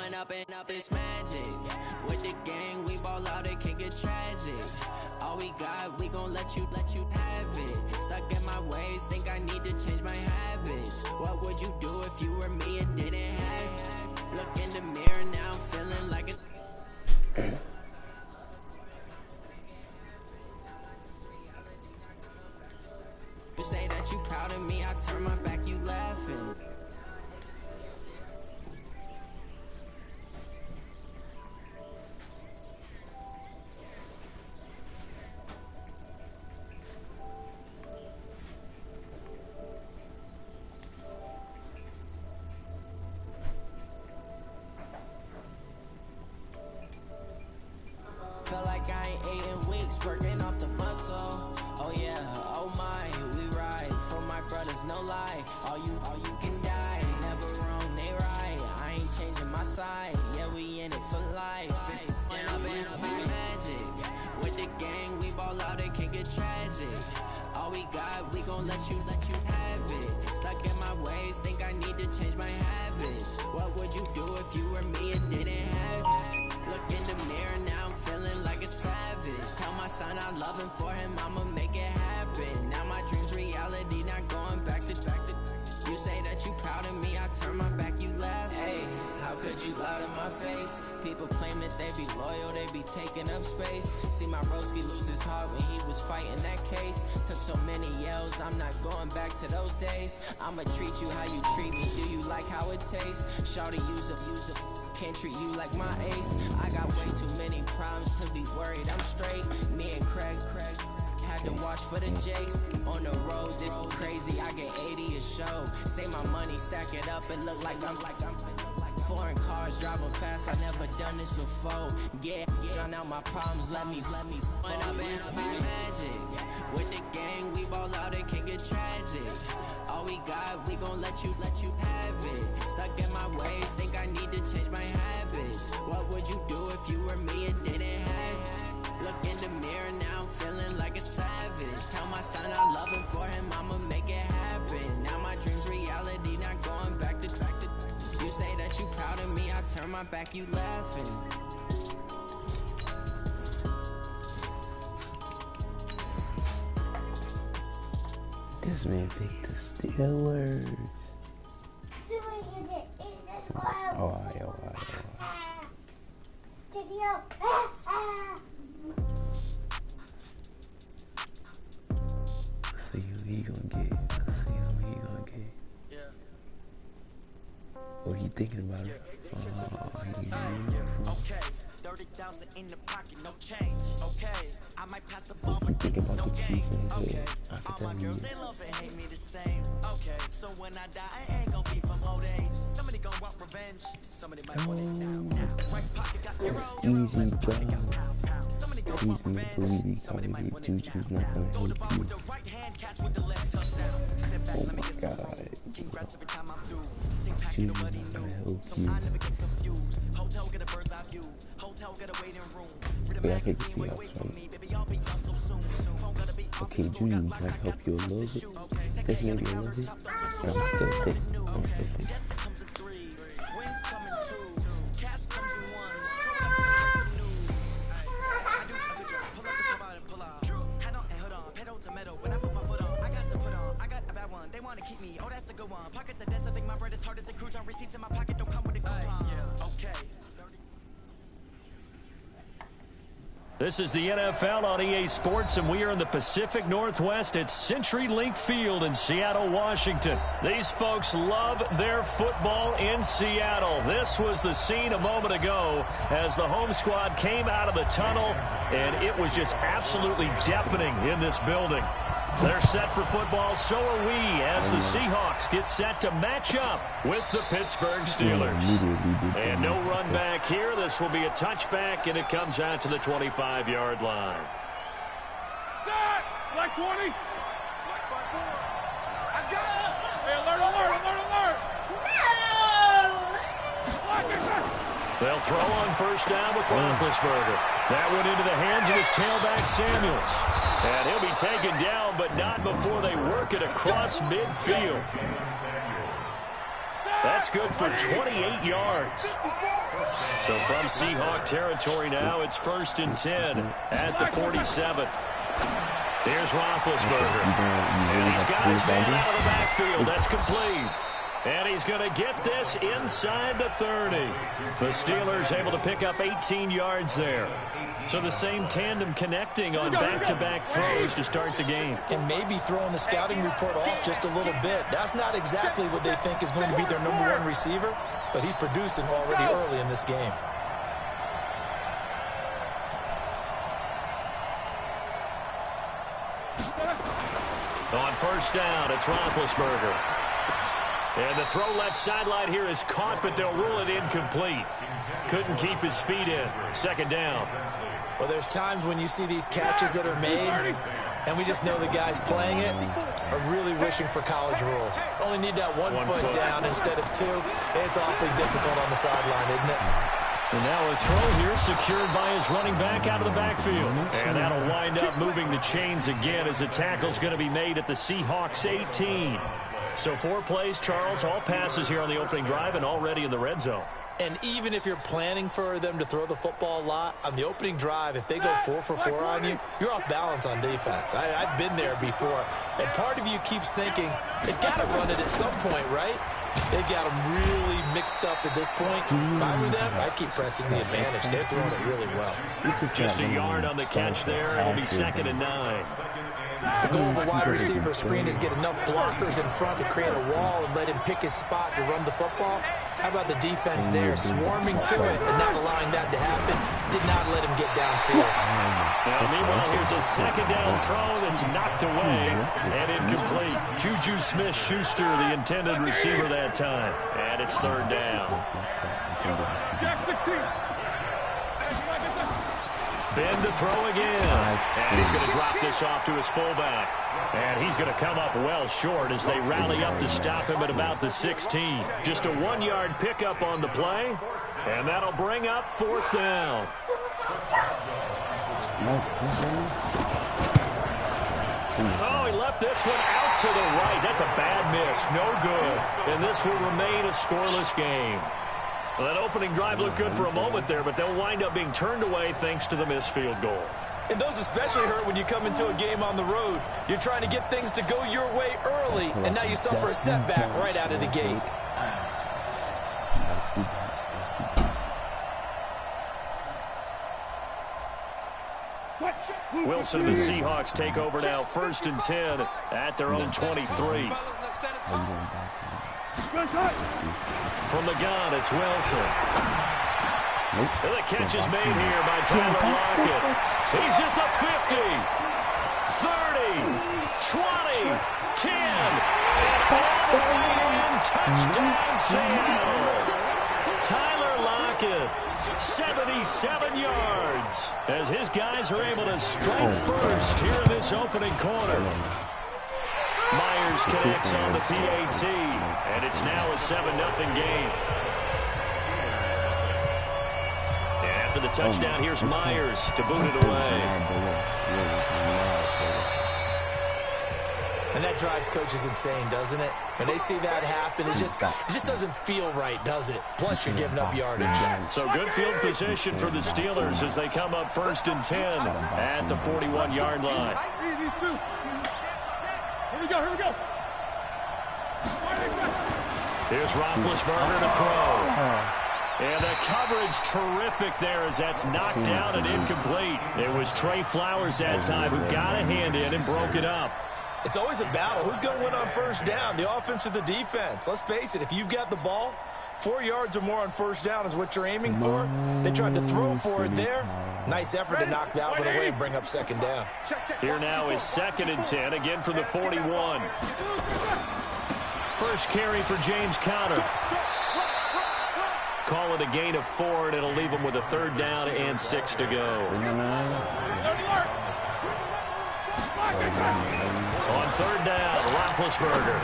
Blowing up and up is magic. With the gang, we ball out, it can get tragic. All we got, we gon' let you have it. Stuck in my ways, think I need to change my habits. What would you do if you were me and didn't have it? Look in the mirror now, I'm feeling like it's You say that you proud of me, I turn my back, you laughing. Feel like I ain't ate in weeks, working off the muscle. Oh yeah, oh my, we ride for my brothers, no lie. All you can die, never wrong, they right. I ain't changing my side, yeah, we in it for life. And up is magic. With the gang, we ball out, it can get tragic. All we got, we gon' let you have it. Stuck in my ways, think I need to change my habits. What would you do if you were me and didn't have it? Look in the mirror now, I'm feeling like a savage. Tell my son I love him, for him I'ma make it happen. Now my dream's reality, not going back to You say that you proud of me, I turn my back, you laugh. Hey, how could you lie to my face? People claim that they be loyal, they be taking up space. See my broski lose his heart when he was fighting that case. Took so many yells, I'm not going back to those days. I'ma treat you how you treat me, do you like how it tastes? Shawty, use up, can't treat you like my ace. I got way too many problems to be worried, I'm straight. Me and Craig had to watch for the Jakes. On the road, this crazy, I get 80 a show. Say my money, stack it up, it look like I'm foreign cars, driving fast, I never done this before. Yeah, drown out my problems, let me When up is magic. With the gang, we ball out, it can get tragic. All we got, we gon' let you have it. Stuck in my ways, think I need to change my habits. What would you do if you were me and didn't have it? Look in the mirror now, I'm feeling like a savage. Tell my son I love him, for him I'ma make it happen. Now my dream's reality, not going back to You say that you proud of me, I turn my back, you laughing. This man picked the Steelers. Alright. Let's see who he gonna get. Oh, he thinking about it. Okay, 30,000 in the pocket, no change. Okay, I might pass the ball, but this is no game. Okay, all my girls, they love and hate me the same. Okay, so when I die, I ain't gonna be from old age. Somebody gonna want revenge. Somebody might want it now. Right pocket got arrows. Easy job. He's mentally retarded. Juju's not gonna help you. Oh my god. Juju's not gonna help you. But I hate to see how it's funny. Okay, Juju might help you a little bit. That's maybe a little bit. But I'm still thick. They want to keep me, oh that's a good one. Pockets are dense, I think my bread is hard as a cruise on receipts in my pocket, don't come with a coupon. Okay. This is the NFL on EA Sports, and we are in the Pacific Northwest at CenturyLink Field in Seattle, Washington. These folks love their football in Seattle. This was the scene a moment ago as the home squad came out of the tunnel, and it was just absolutely deafening in this building. They're set for football, so are we, as the Seahawks get set to match up with the Pittsburgh Steelers. And no run back here. This will be a touchback, and it comes out to the 25-yard line. Like 20. I got it. Hey, alert. They'll throw on first down with Roethlisberger. That went into the hands of his tailback, Samuels. And he'll be taken down, but not before they work it across midfield. That's good for 28 yards. So from Seahawk territory now, it's 1st and 10 at the 47. Here's Roethlisberger. And he's got his man out of the backfield. That's complete. And he's going to get this inside the 30. The Steelers able to pick up 18 yards there. So the same tandem connecting on back-to-back throws to start the game. And maybe throwing the scouting report off just a little bit. That's not exactly what they think is going to be their #1 receiver, but he's producing already early in this game. On 1st down, it's Roethlisberger. And the throw left sideline here is caught, but they'll rule it incomplete. Couldn't keep his feet in. 2nd down. Well, there's times when you see these catches that are made, and we just know the guys playing it are really wishing for college rules. Only need that one foot down instead of 2. It's awfully difficult on the sideline, isn't it? And now a throw here secured by his running back out of the backfield. And that'll wind up moving the chains again as the tackle's going to be made at the Seahawks 18. So 4 plays, Charles, all passes here on the opening drive and already in the red zone. And even if you're planning for them to throw the football a lot, on the opening drive, if they go 4 for 4 on you, you're off balance on defense. I've been there before. And part of you keeps thinking, they've got to run it at some point, right? They've got them really mixed up at this point. If I were them, I'd keep pressing the advantage. They're throwing it really well. Just a yard on the catch there. It'll be 2nd and 9. The goal of a wide receiver screen is get enough blockers in front to create a wall and let him pick his spot to run the football. How about the defense there, swarming to it and not allowing that to happen? Did not let him get downfield. Now, meanwhile, here's a 2nd down throw that's knocked away and incomplete. Juju Smith-Schuster, the intended receiver that time. And it's 3rd down. Ben to throw again. And he's going to drop this off to his fullback. And he's going to come up well short as they rally up to stop him at about the 16. Just a 1-yard pickup on the play. And that'll bring up 4th down. Oh, he left this one out to the right. That's a bad miss. No good. And this will remain a scoreless game. Well, that opening drive looked good for a moment there, but they'll wind up being turned away thanks to the missed field goal. And those especially hurt when you come into a game on the road. You're trying to get things to go your way early, and now you suffer a setback right out of the gate. Wilson and the Seahawks take over now, 1st and 10 at their own 23. From the gun, it's Wilson. And the catch is made here by Tyler Lockett. He's at the 50, 30, 20, 10, and all the way in. Touchdown, Seattle. Tyler Lockett, 77 yards, as his guys are able to strike first here in this opening quarter. Myers connects on the PAT, and it's now a 7-0 game. And after the touchdown, here's Myers to boot it away. And that drives coaches insane, doesn't it? When they see that happen, it just doesn't feel right, does it? Plus, you're giving up yardage. So good field position for the Steelers as they come up 1st and 10 at the 41-yard line. Here we go. Here's Roethlisberger to throw. And the coverage terrific there as that's knocked down and incomplete. It was Trey Flowers that time who got a hand in and broke it up. It's always a battle. Who's going to win on 1st down, the offense or the defense? Let's face it, if you've got the ball, 4 yards or more on 1st down is what you're aiming for. They tried to throw for it there. Nice effort to knock that one away and bring up 2nd down. Here now is 2nd and 10, again from the 41. First carry for James Conner. Call it a gain of 4, and it'll leave him with a 3rd down and 6 to go. On 3rd down, Roethlisberger.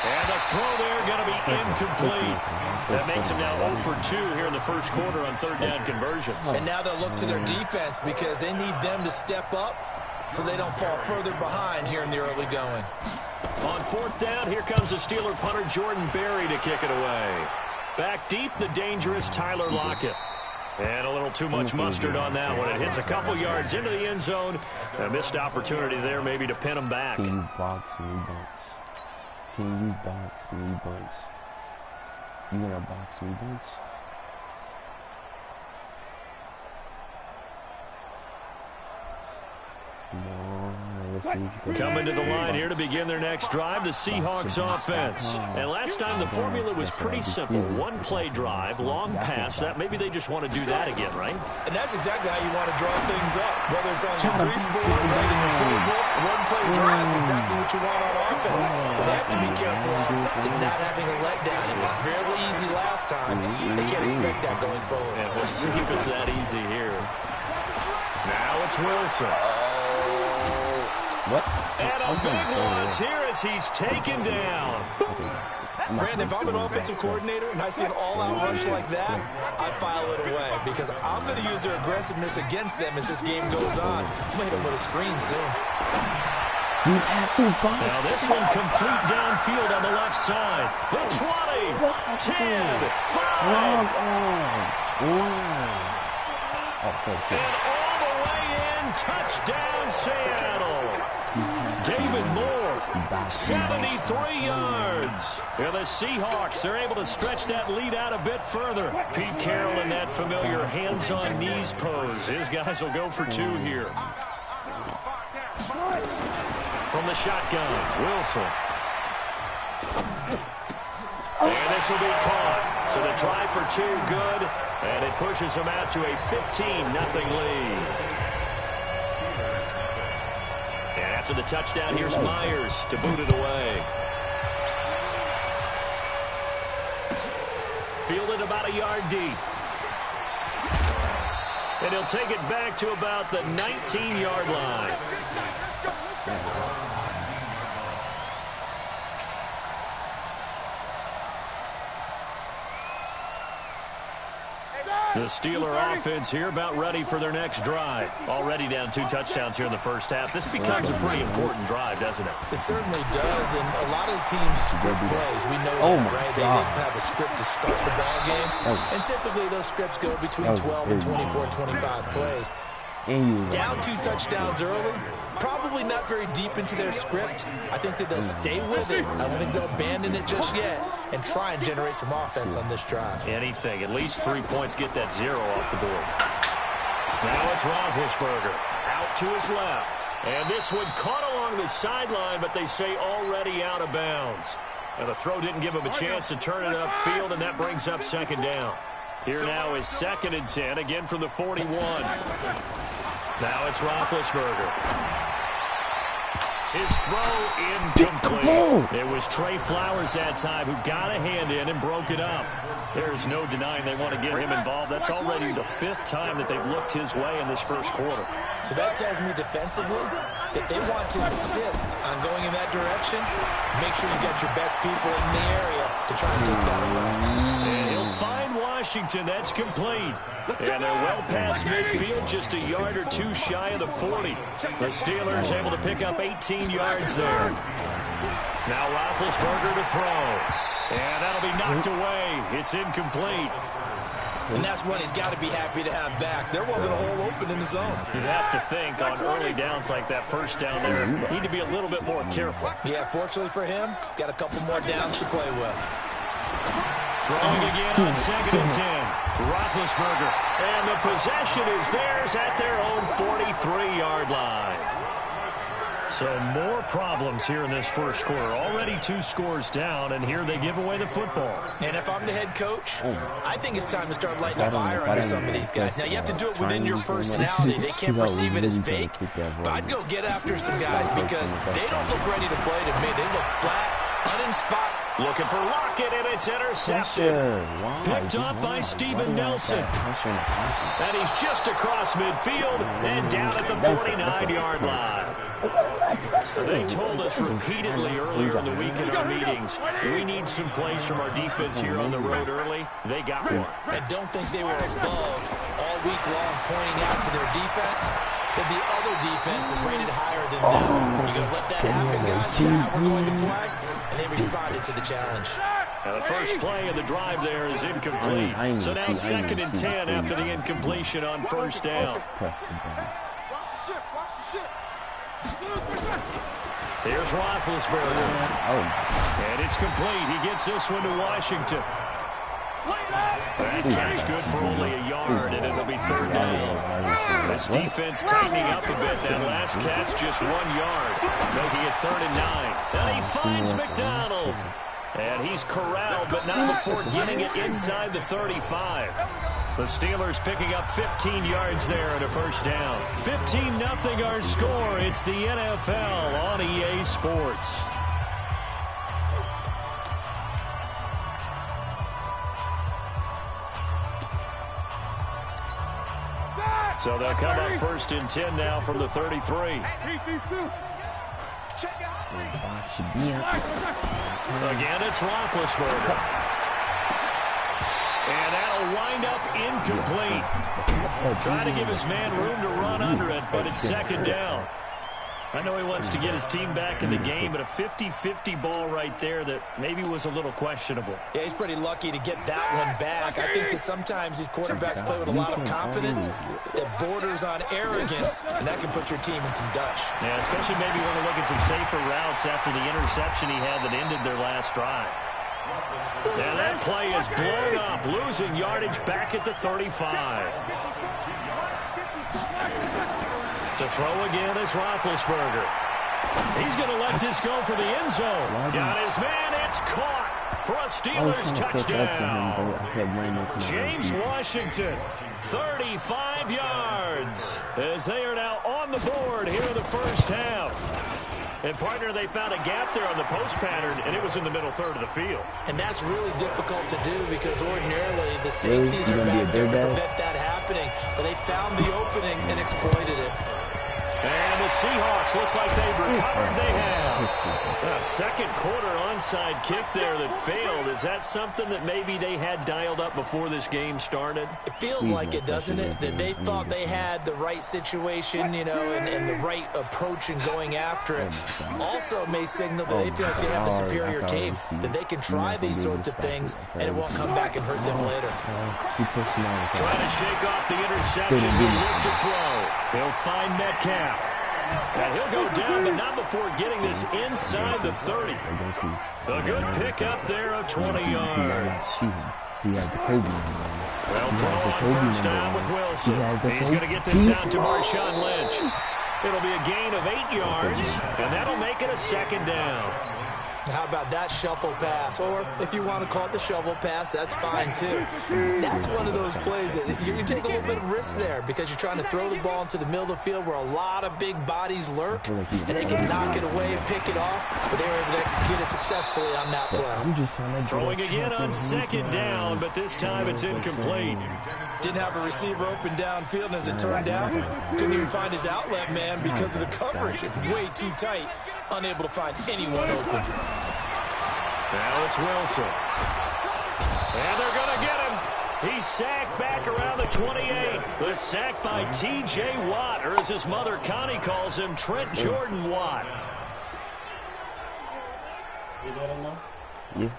And the throw there going to be incomplete. That makes him now 0 for 2 here in the first quarter on 3rd down conversions. And now they'll look to their defense because they need them to step up so they don't fall further behind here in the early going. On 4th down, here comes the Steeler punter Jordan Berry to kick it away. Back deep, the dangerous Tyler Lockett. And a little too much mustard on that one. It hits a couple yards into the end zone. A missed opportunity there maybe to pin him back. Can you box me bunch? Can you box me bunch? You gonna box me bunch? Coming to the line here to begin their next drive, the Seahawks offense. And last time the formula was pretty simple. One play drive, long pass. That maybe they just want to do that again, right? And that's exactly how you want to draw things up. Whether it's on your grease board, right in your playbook, one play drive is exactly what you want on offense. What they have to be careful of is not having a letdown. It was fairly easy last time. They can't expect that going forward. And we'll see if it's that easy here. Now it's Wilson. What? And a big loss here as he's taken down. Brandon, if I'm an offensive coordinator and I see an all-out rush like that, I file it away because I'm going to use their aggressiveness against them as this game goes on. I'm going to hit them with a screen soon. You have to box. Now this one complete downfield on the left side. 20, 10, 5. And all the way in, touchdown Seattle. David Moore, 73 yards. And the Seahawks are able to stretch that lead out a bit further. Pete Carroll in that familiar hands-on-knees pose. His guys will go for 2 here. From the shotgun, Wilson. And this will be caught. So the try for 2 good, and it pushes them out to a 15-0 lead. And after the touchdown, here's Myers to boot it away. Fielded about a yard deep. And he'll take it back to about the 19-yard line. The Steeler offense here about ready for their next drive. Already down 2 touchdowns here in the first half. This becomes a pretty important drive, doesn't it? It certainly does, and a lot of the teams script plays. We know that, right? They have a script to start the ball game, and typically those scripts go between 12 and 24, 25 plays. Down 2 touchdowns early, probably not very deep into their script. I think that they'll stay with it. I don't think they'll abandon it just yet and try and generate some offense on this drive. Anything. At least 3 points, get that 0 off the board. Now it's Roethlisberger out to his left. And this one caught along the sideline, but they say already out of bounds. And the throw didn't give him a chance to turn it upfield, and that brings up 2nd down. Here now is 2nd and 10, again from the 41. Now it's Roethlisberger. His throw incomplete. It was Trey Flowers that time who got a hand in and broke it up. There's no denying they want to get him involved. That's already the 5th time that they've looked his way in this first quarter. So that tells me defensively that they want to insist on going in that direction. Make sure you got your best people in the area to try and take that away. And he'll find Washington. That's complete. And they're well past midfield, just a yard or 2 shy of the 40. The Steelers able to pick up 18 yards there. Now Roethlisberger to throw. And that'll be knocked away. It's incomplete. And that's one he's got to be happy to have back. There wasn't a hole open in the zone. You'd have to think on early downs like that, first down there, need to be a little bit more careful. Yeah, fortunately for him, got a couple more downs to play with. Throwing again on 2nd and 10. Roethlisberger. And the possession is theirs at their own 43-yard line. So more problems here in this first quarter. Already 2 scores down, and here they give away the football. And if I'm the head coach, I think it's time to start lighting a fire under some of these guys. Now, you have to do it within your personality. They can't perceive it as fake. But I'd go get after some guys because they don't look ready to play to me. They look flat, uninspired. Looking for Lockett, and it's intercepted. Picked up by Steven Nelson. And he's just across midfield and down at the 49-yard line. They told us repeatedly earlier in the week in our meetings, we need some plays from our defense here on the road early. They got one. I don't think they were above all week long pointing out to their defense. that the other defense is rated higher than them. You're going to let that happen, guys? Is that how we're going to play? And they responded to the challenge. Now the first play of the drive there is incomplete. So now 2nd and 10 after the incompletion on first down. Here's Roethlisberger. And it's complete. He gets this one to Washington. That catch good for only a yard, and it'll be 3rd down. This defense tightening up a bit. That last catch just 1 yard, making it 3rd and 9. And he finds McDonald. And he's corralled, but not before getting it inside the 35. The Steelers picking up 15 yards there and a first down. 15-0 our score. It's the NFL on EA Sports. So they'll come up 1st and 10 now from the 33. Again, it's Roethlisberger. And that'll wind up incomplete. Trying to give his man room to run under it, but it's 2nd down. I know he wants to get his team back in the game, but a 50-50 ball right there that maybe was a little questionable. Yeah, he's pretty lucky to get that one back. I think that sometimes these quarterbacks play with a lot of confidence that borders on arrogance, and that can put your team in some dutch. Yeah, especially maybe want to look at some safer routes after the interception he had that ended their last drive. And that play is blown up, losing yardage back at the 35. To throw again is Roethlisberger. He's going to let this go for the end zone. Got his man. It's caught for a Steelers touchdown. James Washington, 35 yards, as they are now on the board here in the first half. And, partner, they found a gap there on the post pattern, and it was in the middle third of the field. And that's really difficult to do because ordinarily the safeties are back there to prevent that happening. But they found the opening and exploited it. And the Seahawks, looks like they've recovered. They have. A second quarter onside kick there that failed. Is that something that maybe they had dialed up before this game started? It feels like it, doesn't it? That they thought they had the right situation, you know, and the right approach in going after it. Also may signal that they feel like they have the superior team, that they can try these sorts of things, and it won't come back and hurt them later. Trying to shake off the interception. He'll look to throw. He'll find Metcalf. And he'll go down, but not before getting this inside the 30. A good pickup there of 20 yards. Well, throw on first down with Wilson. He's going to get this out to Marshawn Lynch. It'll be a gain of 8 yards, and that'll make it a 2nd down. How about that shuffle pass? Or if you want to call it the shovel pass, that's fine too. That's one of those plays that you take a little bit of risk there because you're trying to throw the ball into the middle of the field where a lot of big bodies lurk, and they can knock it away and pick it off, but they were able to execute it successfully on that play. Throwing again on 2nd down, but this time it's incomplete. Didn't have a receiver open downfield, and as it turned out, couldn't even find his outlet man because of the coverage. It's way too tight. Unable to find anyone open. Now it's Wilson. And they're going to get him. He's sacked back around the 28. The sack by T.J. Watt, or as his mother Connie calls him, Trent Jordan Watt. Yeah.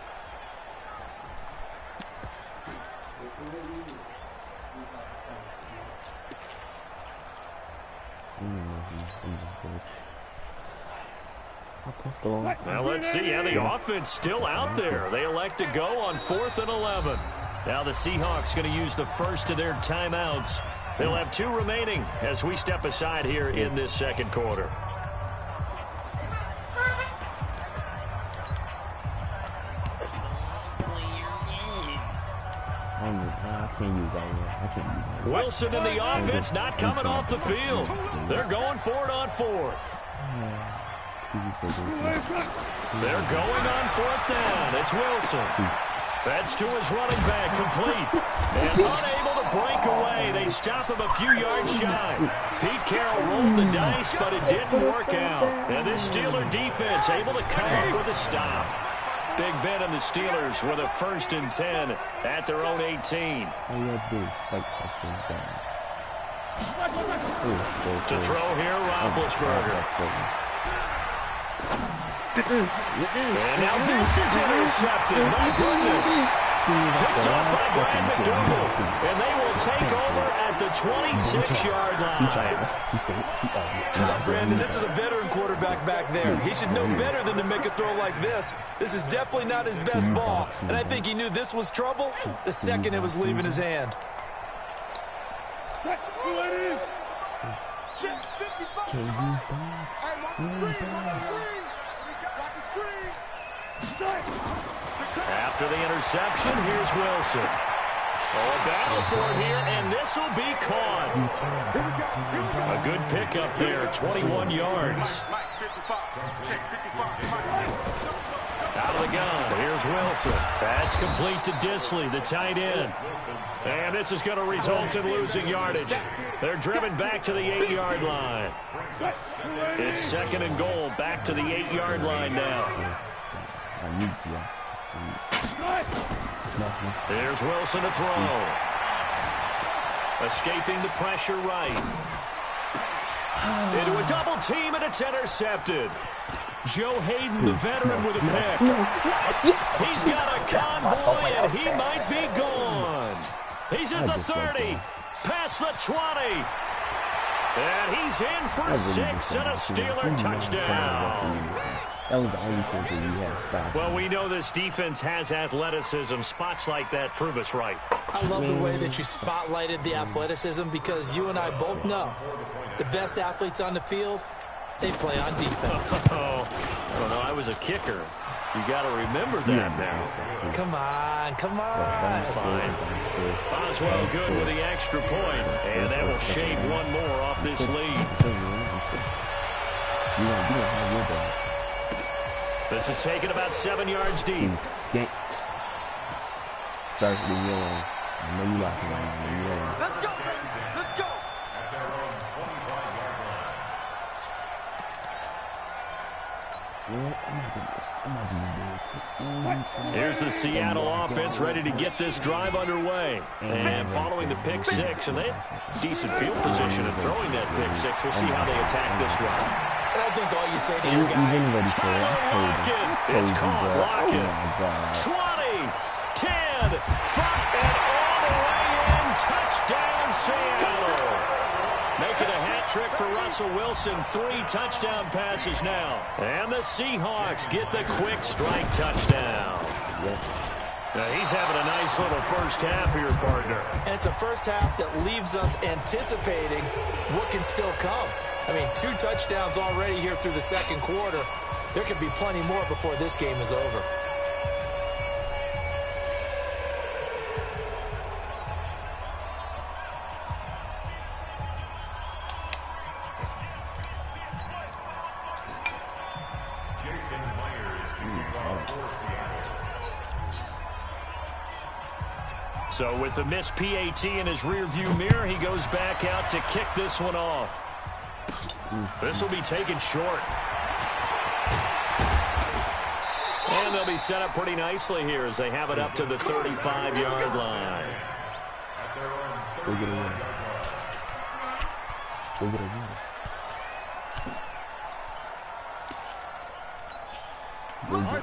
Now let's see how the offense still out there. They elect to go on 4th and 11. Now the Seahawks going to use the first of their timeouts. They'll have 2 remaining as we step aside here in this 2nd quarter. I can't use that. Wilson in the offense not coming off the field. They're going for it on 4th. They're going on 4th down. It's Wilson. That's to his running back, complete. And unable to break away. They stop him a few yards shy. Pete Carroll rolled the dice, but it didn't work out. And this Steeler defense able to come up with a stop. Big Ben and the Steelers with a 1st and 10 at their own 18. To throw here, Roethlisberger. And now this is intercepted. My goodness. Picked up by Brian McDougal. And they will take over at the 26-yard line. Brandon, this is a veteran quarterback back there. He should know better than to make a throw like this. This is definitely not his best ball. And I think he knew this was trouble the second it was leaving his hand. Can you After the interception, here's Wilson. Oh, a battle for it here, and this will be caught. A good pickup there, 21 yards. Out of the gun, here's Wilson. That's complete to Disley, the tight end. And this is going to result in losing yardage. They're driven back to the 8-yard line. It's 2nd and goal, back to the 8-yard line now. Here's Wilson to throw. Escaping the pressure right. Into a double team, and it's intercepted. Joe Hayden, the veteran, with a pick. He's got a convoy, and he might be gone. He's at the 30, past the 20. And he's in for 6 and a Steeler touchdown. That was the only chance that we had stopped. Well, we know this defense has athleticism. Spots like that prove us right. I love the way that you spotlighted the athleticism because you and I both know the best athletes on the field, they play on defense. Oh, I don't know. I was a kicker. You got to remember that now. Come on, come on. Fine. Boswell good with the extra point, and that will shave one more off this lead. This is taken about 7 yards deep. Start with the yellow. I know you like it. Let's go, let's go. Here's the Seattle offense ready to get this drive underway. And following the pick six, and they have decent field position and throwing that pick six. We'll see how they attack this drive. I don't think all you say to your guy. It's caught. Lockett. 20, 10, 5, and all the way in. Touchdown, Seattle. Making a hat trick for Russell Wilson. 3 touchdown passes now. And the Seahawks get the quick strike touchdown. Now he's having a nice little first half here, partner. And it's a first half that leaves us anticipating what can still come. I mean, 2 touchdowns already here through the second quarter. There could be plenty more before this game is over. So with the missed PAT in his rearview mirror, he goes back out to kick this one off. This will be taken short. And they'll be set up pretty nicely here as they have it up to the 35-yard line. Go get a win. Go get a win.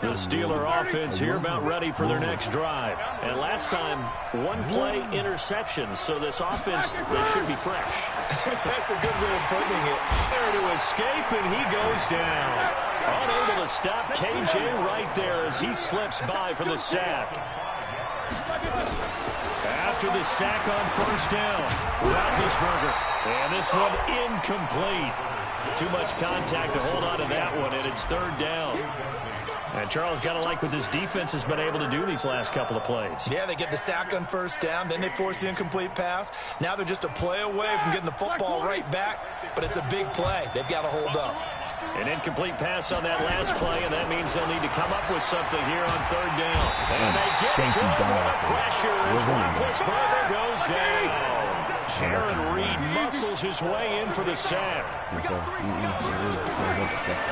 The Steeler offense here about ready for their next drive. And last time, 1-play interception. So this offense, they should be fresh. That's a good way of putting it. There to escape, and he goes down. Unable to stop KJ right there as he slips by for the sack. After the sack on first down, Roethlisberger. And this one incomplete. Too much contact to hold on to that one, and it's 3rd down. And Charles, got to like what this defense has been able to do these last couple of plays. Yeah, they get the sack on first down, then they force the incomplete pass. Now they're just a play away from getting the football right back, but it's a big play. They've got to hold up. An incomplete pass on that last play, and that means they'll need to come up with something here on 3rd down. And they get to the pressure as Roethlisberger goes down. Sharon Reed muscles his way in for the sack.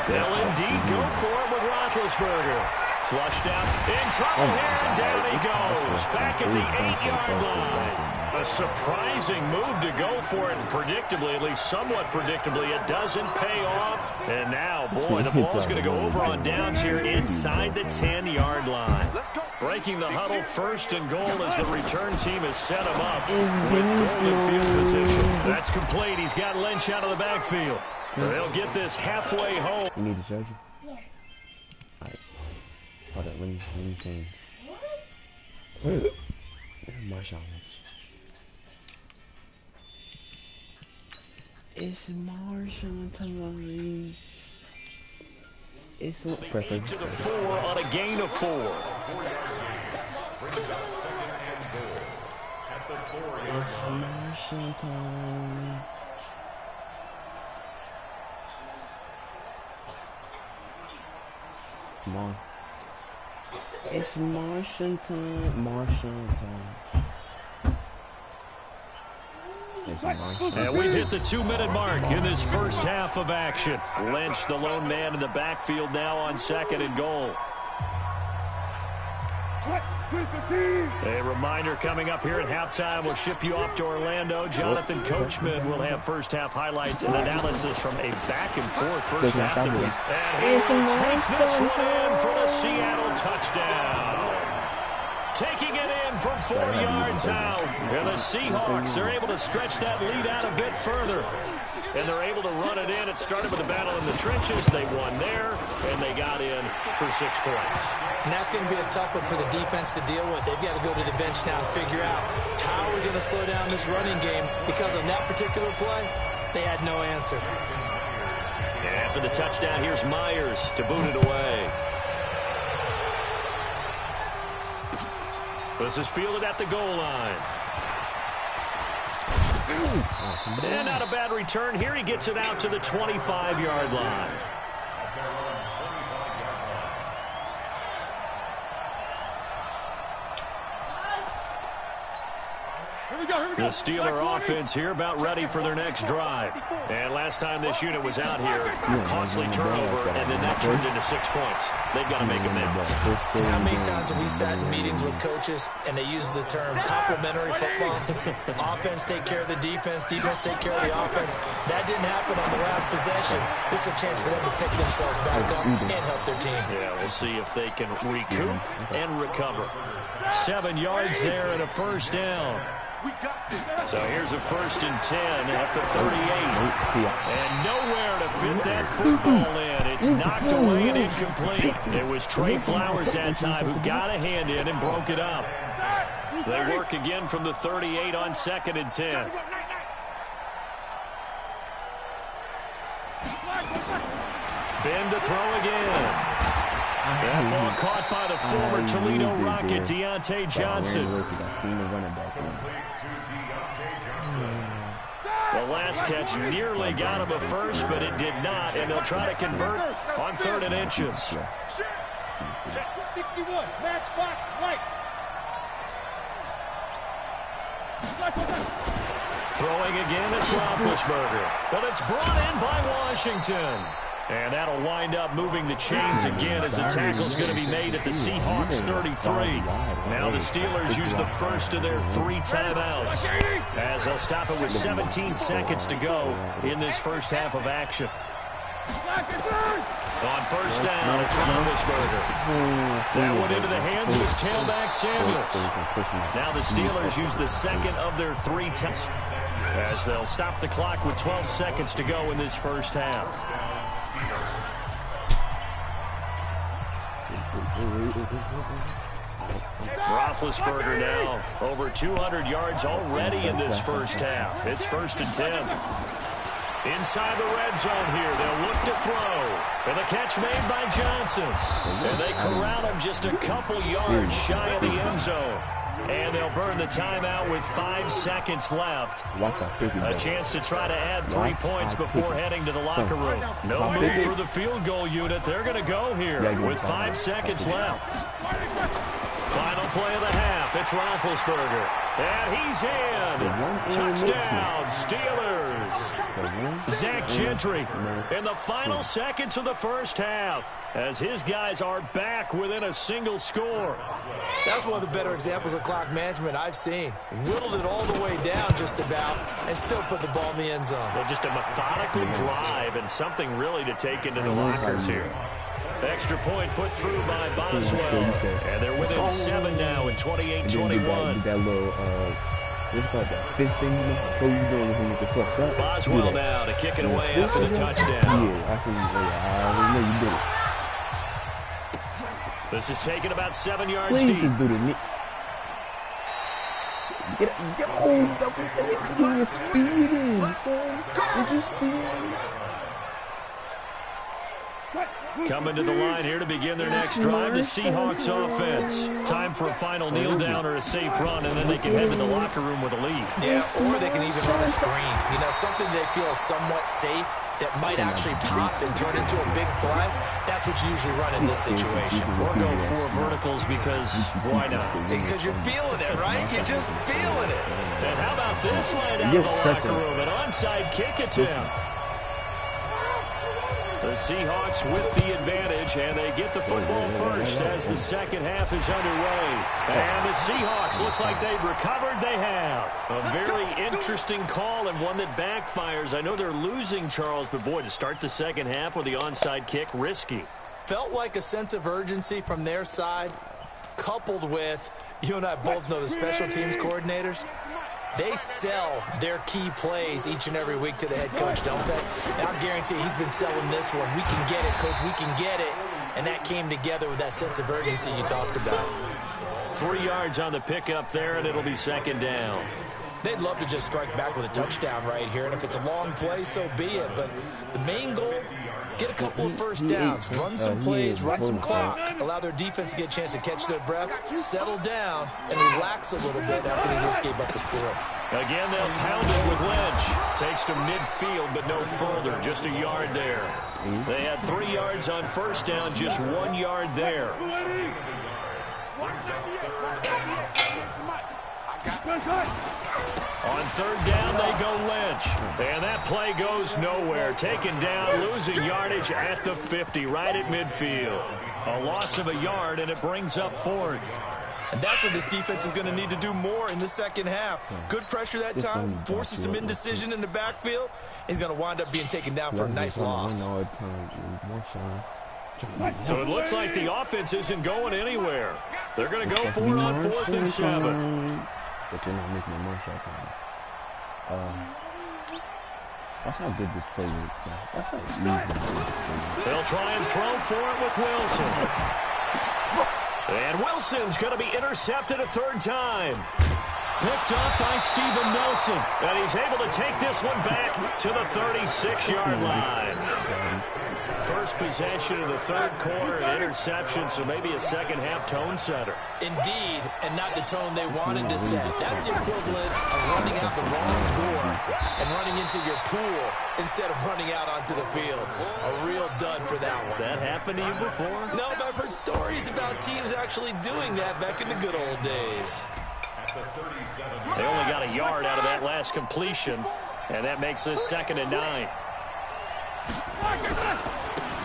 They'll indeed go for it with Roethlisberger. Flushed out, in trouble here, and down he goes. Back at the 8-yard line. The surprising move to go for it, and predictably, at least somewhat predictably, it doesn't pay off. And now, boy, the ball's going to go over on downs here inside the 10-yard line. Breaking the huddle, first and goal as the return team has set him up with golden field position. That's complete. He's got Lynch out of the backfield. They'll get this halfway home. You need to charge you? Yes. Alright. Hold up, let me change. Marshawn Lynch. It's Marshawn time. It's pressure. To the 4 on a gain of 4. It's Marshawn time. Come on. It's Martian time. Martian time. It's Martian. And we've hit the 2-minute mark in this first half of action. Lynch, the lone man in the backfield now on 2nd and goal. A reminder coming up here at halftime. We'll ship you off to Orlando. Jonathan Coachman will have first half highlights and analysis from a back-and-forth first half. And he will take this one in for the Seattle touchdown. Taking it in from 4 yards out. And the Seahawks are able to stretch that lead out a bit further. And they're able to run it in. It started with a battle in the trenches. They won there, and they got in for 6 points. And that's going to be a tough one for the defense to deal with. They've got to go to the bench now and figure out how we're going to slow down this running game, because on that particular play, they had no answer. And after the touchdown, here's Myers to boot it away. This is fielded at the goal line. And not a bad return here. He gets it out to the 25-yard line. The Steeler offense here about ready for their next drive. And last time this unit was out here, costly turnover, and then that turned into 6 points. They've got to make amends. How many times have we sat in meetings with coaches and they use the term complementary football? Offense take care of the defense, defense take care of the offense. That didn't happen on the last possession. This is a chance for them to pick themselves back up and help their team. Yeah, we'll see if they can recoup and recover. 7 yards there and a first down. So here's a 1st and 10 at the 38. And nowhere to fit that football in. It's knocked away and incomplete. It was Trey Flowers that time who got a hand in and broke it up. They work again from the 38 on 2nd and 10. Ben to throw again. That ball caught by the former Toledo Rocket, Deontay Johnson. The last catch nearly got him a first, but it did not, and they'll try to convert on 3rd and inches. 61, match box, right. Throwing again, it's Roethlisberger, but it's brought in by Washington. And that'll wind up moving the chains again as the tackle's going to be made at the Seahawks 33. Now the Steelers use the first of their 3 timeouts as they'll stop it with 17 seconds to go in this first half of action. On first down, it's Roethlisberger. That one into the hands of his tailback, Samuels. Now the Steelers use the second of their 3 timeouts as they'll stop the clock with 12 seconds to go in this first half. Roethlisberger now over 200 yards already in this first half. It's 1st and 10. Inside the red zone here, they'll look to throw. And the catch made by Johnson. And they corral him just a couple yards shy of the end zone. And they'll burn the timeout with 5 seconds left. A chance to try to add 3 points before heading to the locker room. No move for the field goal unit. They're going to go here with 5 seconds left. Final play of the half. It's Roethlisberger. And he's in. Touchdown, Steelers. is Zach Gentry in the final seconds of the first half as his guys are back within a single score. That's one of the better examples of clock management I've seen. Whittled it all the way down just about and still put the ball in the end zone. Well, just a methodical drive and something really to take into the lockers here. Extra point put through by Boswell. And they're within 7 now at 28-21. That little, what's called that fist thing, you know? So you doing when you get flushed up. Boswell now to kick it away after the touchdown. Yeah, I already know you did it. This is taken about 7 yards Please deep. just do the Get up. Yo, double 17 is speeding, son. Did you see him? Coming to the line here to begin their next drive, the Seahawks offense. Time for a final kneel down or a safe run, and then they can head to the locker room with a lead. Yeah, or they can even run a screen. You know, something they feel somewhat safe that might actually pop and turn into a big play. That's what you usually run in this situation. Or go 4 verticals because why not? Because you're feeling it, right? You're just feeling it. And how about this line out of the locker room? An onside kick attempt. The Seahawks with the advantage, and they get the football first as the second half is underway. And the Seahawks, looks like they've recovered. They have. A very interesting call and one that backfires. I know they're losing, Charles, but boy, to start the second half with the onside kick, risky. Felt like a sense of urgency from their side, coupled with, you and I both know the special teams coordinators. They sell their key plays each and every week to the head coach, don't they? And I guarantee he's been selling this one. We can get it, coach. We can get it. And that came together with that sense of urgency you talked about. 3 yards on the pickup there, and it'll be second down. They'd love to just strike back with a touchdown right here. And if it's a long play, so be it. But the main goal, get a couple of first downs, run some plays, run some clock, allow their defense to get a chance to catch their breath, settle down, and relax a little bit after they just gave up the score. Again, they'll pound it with Lynch. Takes to midfield, but no further, just a yard there. They had 3 yards on first down, just 1 yard there. On third down, they go Lynch. And that play goes nowhere. Taken down, losing yardage at the 50, right at midfield. A loss of a yard, and it brings up fourth. And that's what this defense is going to need to do more in the second half. Good pressure that time, forces some indecision in the backfield. He's going to wind up being taken down for a nice loss. So it looks like the offense isn't going anywhere. They're going to go for it on 4th and 7. But you're not making a marshal time. That's how good this play is. That's how easy. They'll try and throw for it with Wilson. And Wilson's going to be intercepted a third time. Picked up by Steven Nelson. And he's able to take this one back to the 36-yard line. First possession of the third quarter, an interception, so maybe a second-half tone setter. Indeed, and not the tone they wanted to set. That's the equivalent of running out the wrong door and running into your pool instead of running out onto the field. A real dud for that one. Has that happened to you before? No, but I've heard stories about teams actually doing that back in the good old days. They only got a yard out of that last completion, and that makes this 2nd and 9.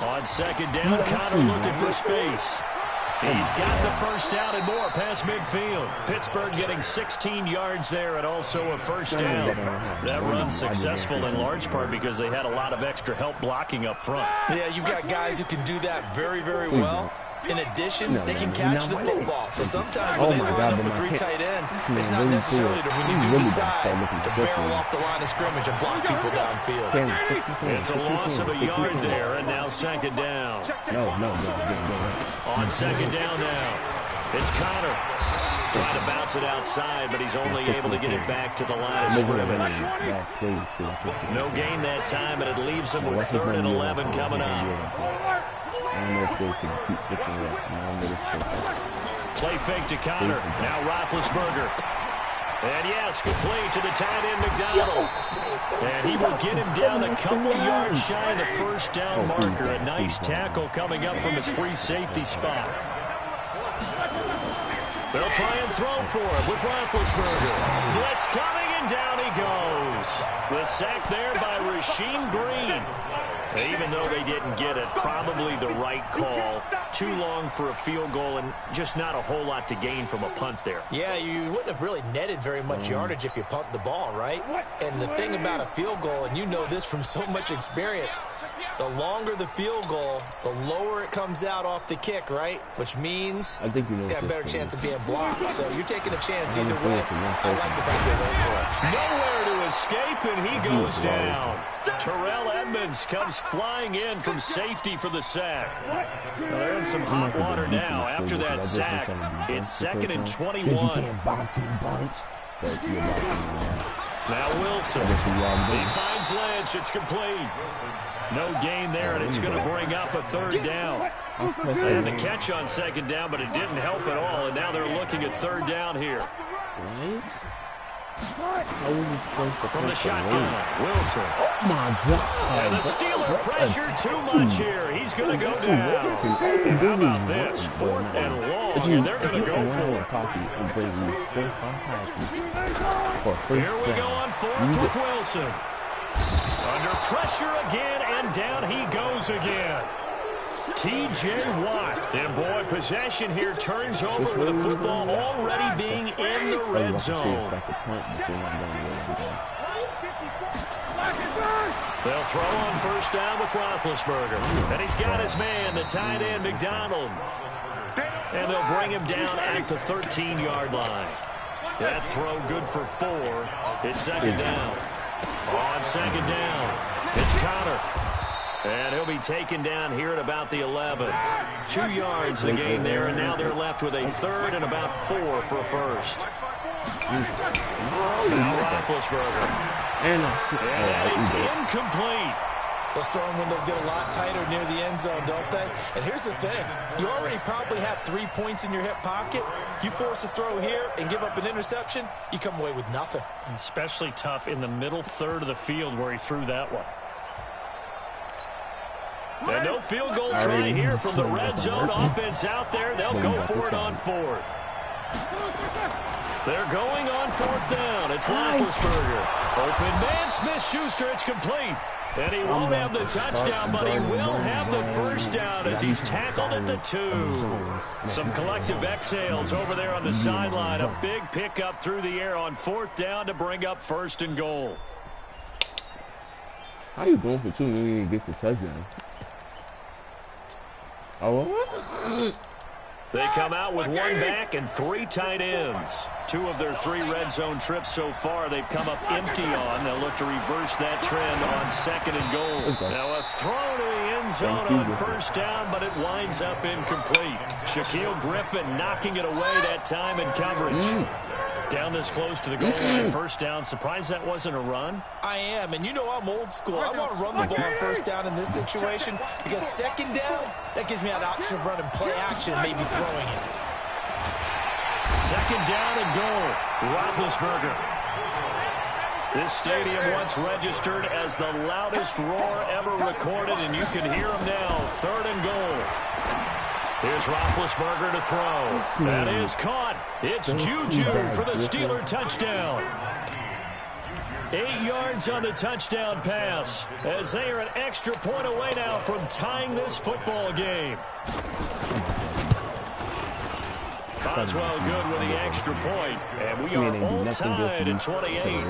On second down, Connor looking for space. He's got the first down and more past midfield. Pittsburgh getting 16 yards there and also a first down. That run's successful in large part because they had a lot of extra help blocking up front. Yeah, you've got guys who can do that very, very well. In addition, they can catch the football. So sometimes when they line up with 3 tight ends, it's not necessarily when you do decide to barrel off the line of scrimmage and block people downfield. It's a loss of a yard there, and now second down. On second down now, it's Connor. Trying to bounce it outside, but he's only able to get it back to the line of scrimmage. No gain that time, and it leaves him with 3rd and 11 coming up. Play fake to Connor. Now Roethlisberger. And yes, complete to the tight end McDonald. And he will get him down a couple yards shy of the first down marker. A nice tackle coming up from his free safety spot. They'll try and throw for it with Roethlisberger. Blitz coming, and down he goes. The sack there machine green. Even though they didn't get it, probably the right call. Too long for a field goal and just not a whole lot to gain from a punt there. Yeah, you wouldn't have really netted very much yardage if you pumped the ball, right? And the thing about a field goal, and you know this from so much experience, the longer the field goal, the lower it comes out off the kick, right? Which means it's got a better chance of being blocked. So you're taking a chance either way. I like the fact they're going for it. Nowhere to escape, and he goes down. Terrell Edmonds comes flying in from safety for the sack. They're in some hot water now after that sack. It's 2nd and 21. Now Wilson. He finds Lynch. It's complete. No gain there, and it's going to bring up a 3rd down. And the catch on 2nd down, but it didn't help at all, and now they're looking at 3rd down here. From the shotgun, Wilson. Oh, my God. And the Steeler pressure too much here. He's going to go down. How about this? 4th and long, and they're going to go for it. Here we go on 4th with Wilson. Under pressure again, and down he goes again. T.J. Watt. And, boy, possession here turns over with the football already being in the red zone. They'll throw on 1st down with Roethlisberger. And he's got his man, the tight end, McDonald. And they'll bring him down at the 13-yard line. That throw good for 4. It's 2nd down. On 2nd down, it's Connor. And he'll be taken down here at about the 11. 2 yards the gain there, and now they're left with a 3rd and about 4 for a 1st. Now Roethlisberger. And that is incomplete. Those throwing windows get a lot tighter near the end zone, don't they? And here's the thing. You already probably have 3 points in your hip pocket. You force a throw here and give up an interception, you come away with nothing. Especially tough in the middle 3rd of the field where he threw that one. And no field goal try here from the red zone offense out there. They'll go for it on 4th. They're going on 4th down. It's Roethlisberger. Open man, Smith-Schuster. It's complete. And he won't have the touchdown, but he will have the 1st down as he's tackled at the 2. Some collective exhales over there on the sideline. A big pickup through the air on 4th down to bring up 1st and goal. How you going for 2 and you get the touchdown? Oh, they come out with 1 back and 3 tight ends. 2 of their 3 red zone trips so far they've come up empty on. They'll look to reverse that trend on 2nd and goal. Now a throw to the end zone on 1st down, but it winds up incomplete. Shaquille Griffin knocking it away that time in coverage. Down this close to the goal line, 1st down. Surprised that wasn't a run? I am, and you know I'm old school. I want to run the ball on 1st down in this situation because 2nd down, that gives me an option of running play action and maybe throwing it. 2nd down and goal. Roethlisberger. This stadium once registered as the loudest roar ever recorded, and you can hear him now. 3rd and goal. Here's Roethlisberger to throw. That is caught. It's Juju for the Steeler touchdown. 8 yards on the touchdown pass as they are an extra point away now from tying this football game. Boswell good with the extra point, and we are all tied at 28.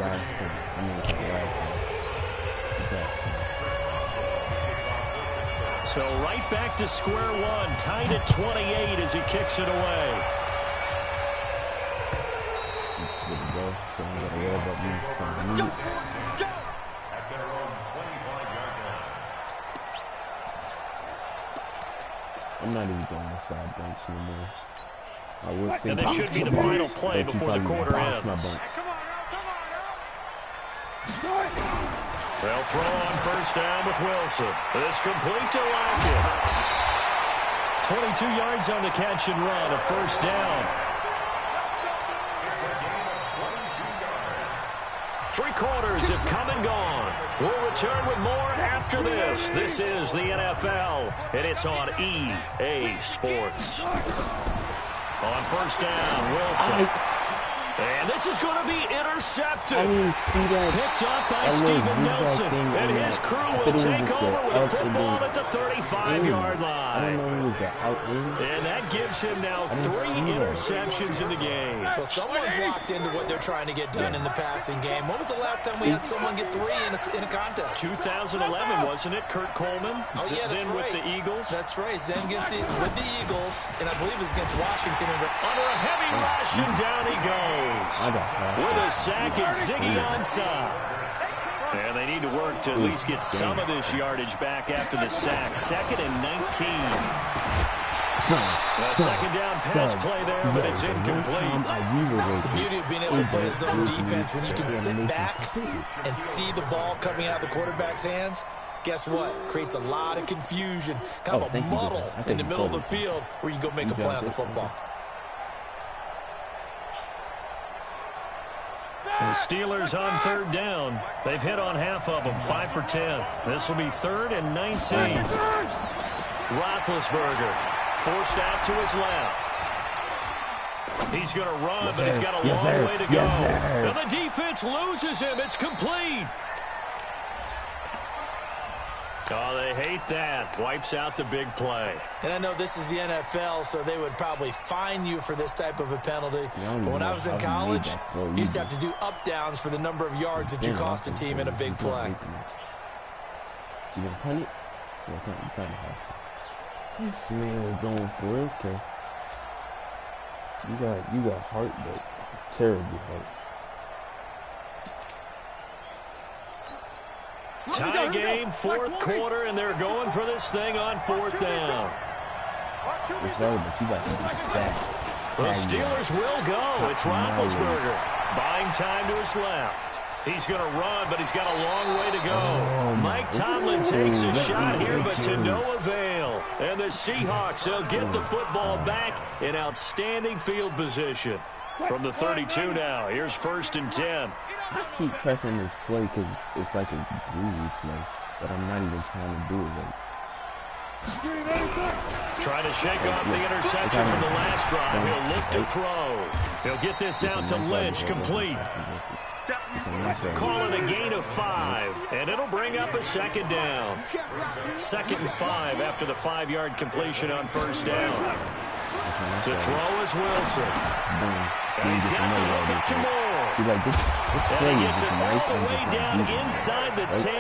So right back to square one, tied at 28 as he kicks it away. I'm not even going to side bench anymore. I would say and this should be the final play before the quarter ends. They'll throw on 1st down with Wilson. It's complete to Lockett. 22 yards on the catch and run, a 1st down. 3 quarters have come and gone. We'll return with more after this. This is the NFL, and it's on EA Sports. On 1st down, Wilson. And this is going to be intercepted. I didn't see that. Picked up by That little Steven Nelson. zigzag thing And on his that. crew I will thought it was take just over a with a out football and at the then 35-yard in. I line. didn't know it was an out in. And that gives him now I didn't 3 see that. interceptions in the game. Well, someone's locked into what they're trying to get done in the passing game. When was the last time we had someone get 3 in a contest? 2011, wasn't it? Kurt Coleman. Oh, yeah, that's then right. with the Eagles. That's right. Then with the Eagles, and I believe it's against Washington. Under a heavy rush, and down he goes. With a sack, it's Ziggy Ansah. And they need to work to at least get some of this yardage back after the sack. 2nd and 19. A second down pass play there, but it's incomplete. The beauty of being able to play zone defense, when you can sit back and see the ball coming out of the quarterback's hands, guess what? Creates a lot of confusion, kind of a muddle in the middle of the field where you go make a play on the football. The Steelers on 3rd down. They've hit on half of them, 5 for 10. This will be 3rd and 19. Roethlisberger forced out to his left. He's going to run, but he's got a long way to go. Now the defense loses him. It's complete. Oh, they hate that. Wipes out the big play. And I know this is the NFL, so they would probably fine you for this type of a penalty. But when I was in college, you used to have to do up-downs for the number of yards that you cost a team in a big play. You gonna punt it? You kind of have to. This man going for it. Okay. You got heart, but terrible heart. Tie game, 4th quarter, and they're going for this thing on 4th down. I'm sorry, but you got to be sacked. The Steelers will go. It's Roethlisberger. Buying time to his left. He's going to run, but he's got a long way to go. Mike Tomlin takes a shot here, but to no avail. And the Seahawks, they'll get the football back in outstanding field position. From the 32 now, here's 1st and 10. I keep pressing this play because it's like a groovy play, but I'm not even trying to do it right. Trying to shake off the interception from the last drive. He'll look to throw. He'll get this out to Lynch, complete. Call it a gain of 5, and it'll bring up a 2nd down. 2nd and 5 after the 5-yard completion on 1st down. To throw is Wilson. And he's got to look up to Moore. This play And he is gets just it nice all the way and down just inside the 10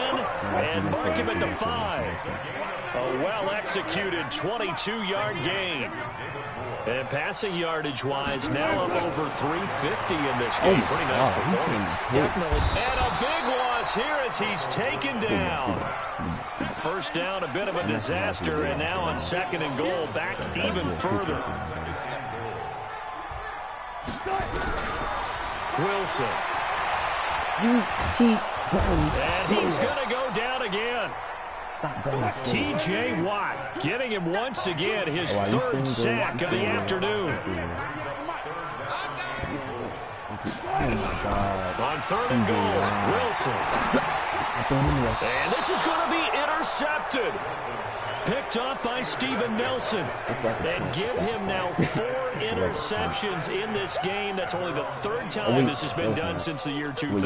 and mark him at the 5. A well-executed 22-yard gain. And passing yardage-wise, now up over 350 in this game. Pretty nice performance. Definitely. And a big loss here as he's taken down. 1st down, a bit of a disaster, and now on 2nd and goal, back even further. Wilson. You keep going. And he's going to go down again. T.J. Watt getting him once again, his 3rd sack of the afternoon. On 3rd and goal, Wilson. And this is going to be intercepted. Picked up by Steven Nelson. And give him now 4 interceptions in this game. That's only the 3rd time this has been done since the year 2000.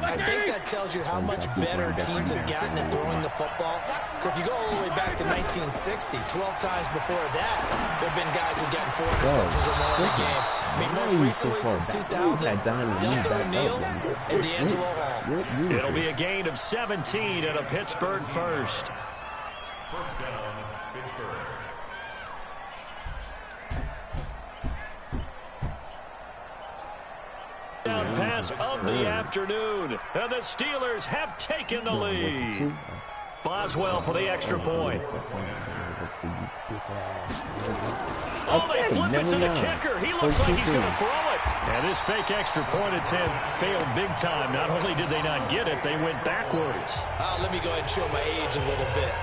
I think that tells you how much better teams have gotten at throwing the football. If you go all the way back to 1960, 12 times before that, there have been guys who've gotten 4 interceptions or more in the game. I mean, most recently since 2000, Delta O'Neal and D'Angelo Hall. It'll be a gain of 17 and a Pittsburgh first. 1st down, Pittsburgh. Down pass of the afternoon, and the Steelers have taken the lead. Boswell for the extra point. Oh, they flip it to the kicker. He looks like he's going to throw it. And this fake extra point attempt failed big time. Not only did they not get it, they went backwards. Let me go ahead and show my age a little bit.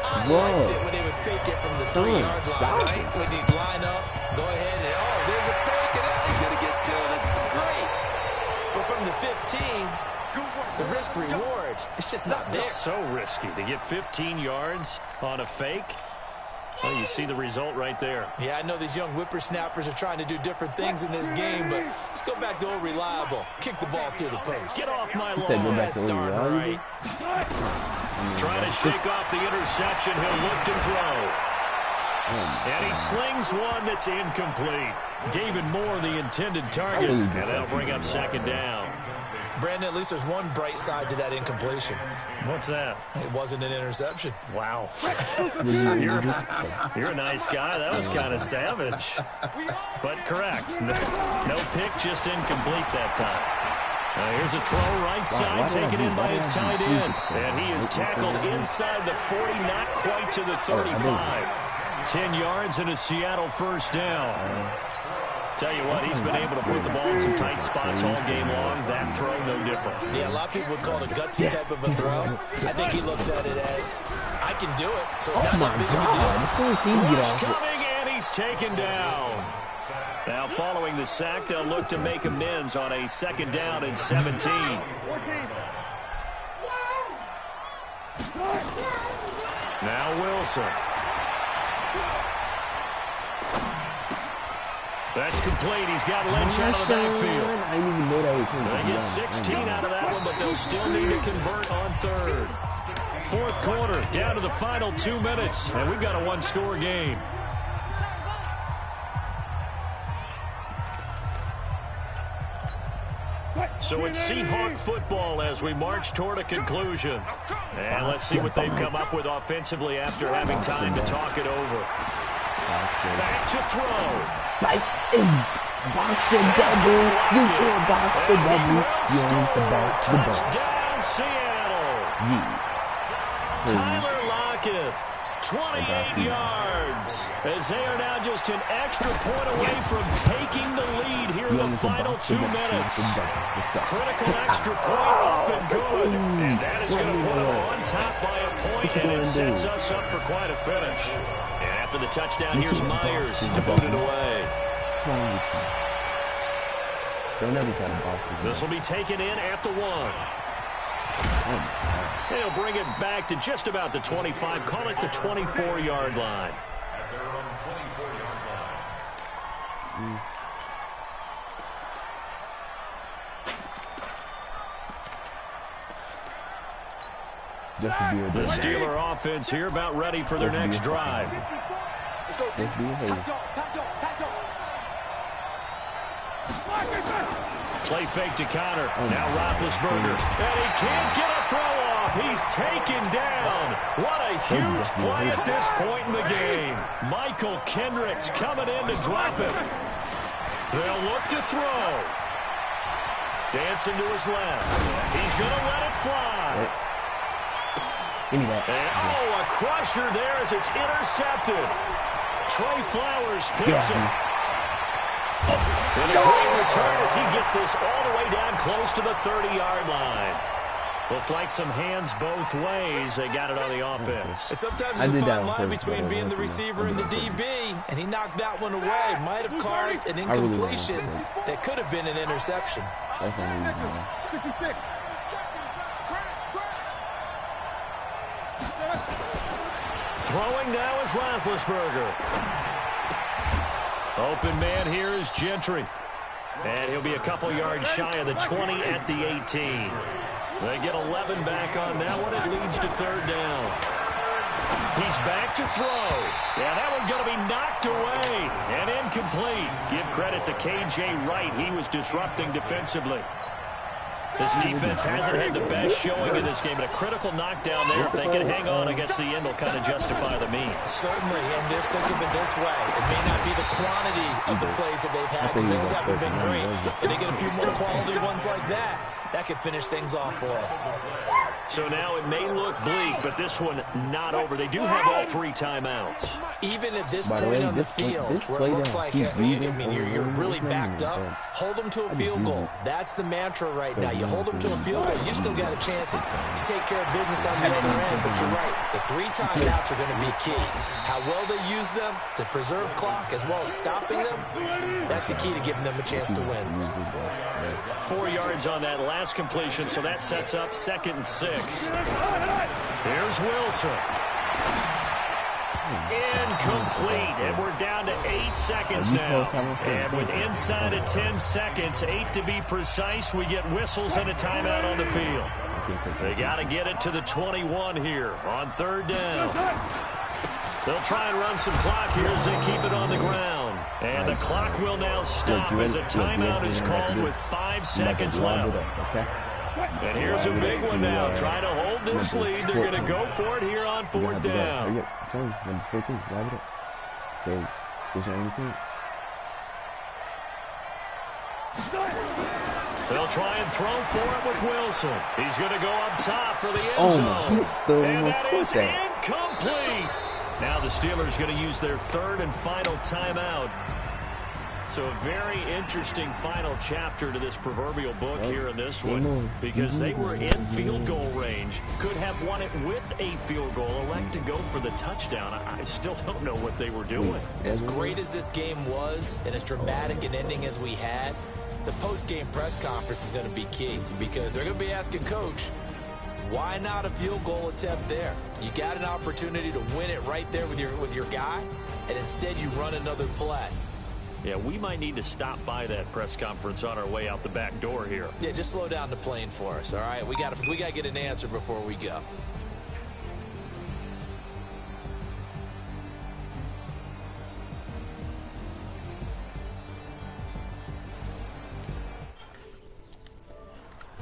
I liked it when they would fake it from the 3-yard line, right? When they line up, go ahead and, there's a fake, and he's going to get 2. That's great. But from the 15, the risk-reward, it's just not there. It's so risky to get 15 yards on a fake. Well, you see the result right there. Yeah, I know these young whippersnappers are trying to do different things in this game, but let's go back to old reliable. Kick the ball through the post. Get off my lawn. That's darn right. Trying to shake off the interception. He'll look to throw. And he slings one that's incomplete. David Moore, the intended target, and that'll bring up second down. Brandon, at least there's one bright side to that incompletion. What's that? It wasn't an interception. Wow. You're a nice guy. That was kind of savage. But correct. No pick, just incomplete that time. Here's a throw right side, taken in by his tight end. And he is tackled inside the 40, not quite to the 35. 10 yards and a Seattle first down. Tell you what, he's been able to put the ball in some tight spots all game long. That throw, no different. Yeah, a lot of people would call it a gutsy type of a throw. I think he looks at it as, I can do it, so it's not that big of a deal. Rush coming, and he's taken down. Now, following the sack, they'll look to make amends on a second down and 17. Now Wilson. That's complete. He's got Lynch out of the backfield. I didn't even know that was him. They get 16 out of that one, but they'll still need to convert on third. Fourth quarter, down to the final 2 minutes, and we've got a one-score game. So it's Seahawk football as we march toward a conclusion. And let's see what they've come up with offensively after having time to talk it over. Back to throw. Psych is boxing double. You can't box the double. You ain't the box the box. Touchdown, Seattle. Tyler Lockett, 28 yards. As they are now just an extra point away from taking the lead here in the final 2 minutes. Critical extra point up and good. And that is going to put them on top by a point, and it sets us up for quite a finish. And after the touchdown, here's Myers to boot it away. This will be taken in at the 1. They'll bring it back to just about the 25. Call it the 24-yard line. The Steeler offense here about ready for their next drive. Play fake to Connor. Now Roethlisberger. And he can't get a throw off. He's taken down. What a huge play at this point in the game. Michael Kendricks coming in to drop it. They'll look to throw. Dancing to his left. He's going to let it fly. Give me that. And, a crusher there as it's intercepted. Trey Flowers picks him. And a great return as he gets this all the way down close to the 30-yard line. Looked like some hands both ways. They got it on the offense. Sometimes there's a fine line between being the receiver and the DB, and he knocked that one away. Might have caused an incompletion that could have been an interception. That's unusual. Throwing now is Roethlisberger. Open man here is Gentry. And he'll be a couple yards shy of the 20 at the 18. They get 11 back on that one. It leads to third down. He's back to throw. Yeah, that one's going to be knocked away and incomplete. Give credit to K.J. Wright. He was disrupting defensively. This defense hasn't had the best showing in this game, but a critical knockdown there. If they can hang on, I guess the end will kind of justify the means. Certainly, and just think of it this way. It may not be the quantity of the plays that they've had, because those haven't been great. But they get a few more quality ones like that, that could finish things off for them. So now it may look bleak, but this one not over. They do have all 3 timeouts. Even at this point on the field, where it looks like you're really backed up, hold them to a field goal. That's the mantra right now. You hold them to a field goal, you still got a chance to take care of business on the other end. But you're right, the 3 timeouts are going to be key. How well they use them to preserve clock as well as stopping them, that's the key to giving them a chance to win. 4 yards on that last completion, so that sets up 2nd and 6. Here's Wilson. Incomplete. And we're down to 8 seconds now. And with inside of 10 seconds, 8 to be precise, we get whistles and a timeout on the field. They got to get it to the 21 here on 3rd down. They'll try and run some clock here as they keep it on the ground. And the clock will now stop as a timeout is called with 5 seconds left. And here's a big one now. Trying to hold this lead. They're going to go for it here on 4th down. Number 14, grab it up. So, there's your only chance. They'll try and throw for it with Wilson. He's going to go up top for the end zone. And that is incomplete. Now the Steelers going to use their 3rd and final timeout. So a very interesting final chapter to this proverbial book here in this one, because they were in field goal range, could have won it with a field goal, elect to go for the touchdown. I still don't know what they were doing. As great as this game was and as dramatic an ending as we had, the post-game press conference is going to be key, because they're going to be asking Coach, why not a field goal attempt there? You got an opportunity to win it right there with your guy, and instead you run another play. Yeah, we might need to stop by that press conference on our way out the back door here. Yeah, just slow down the plane for us, all right? We got to get an answer before we go.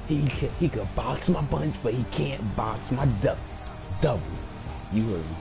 He could box my bunch, but he can't box my double. You heard me.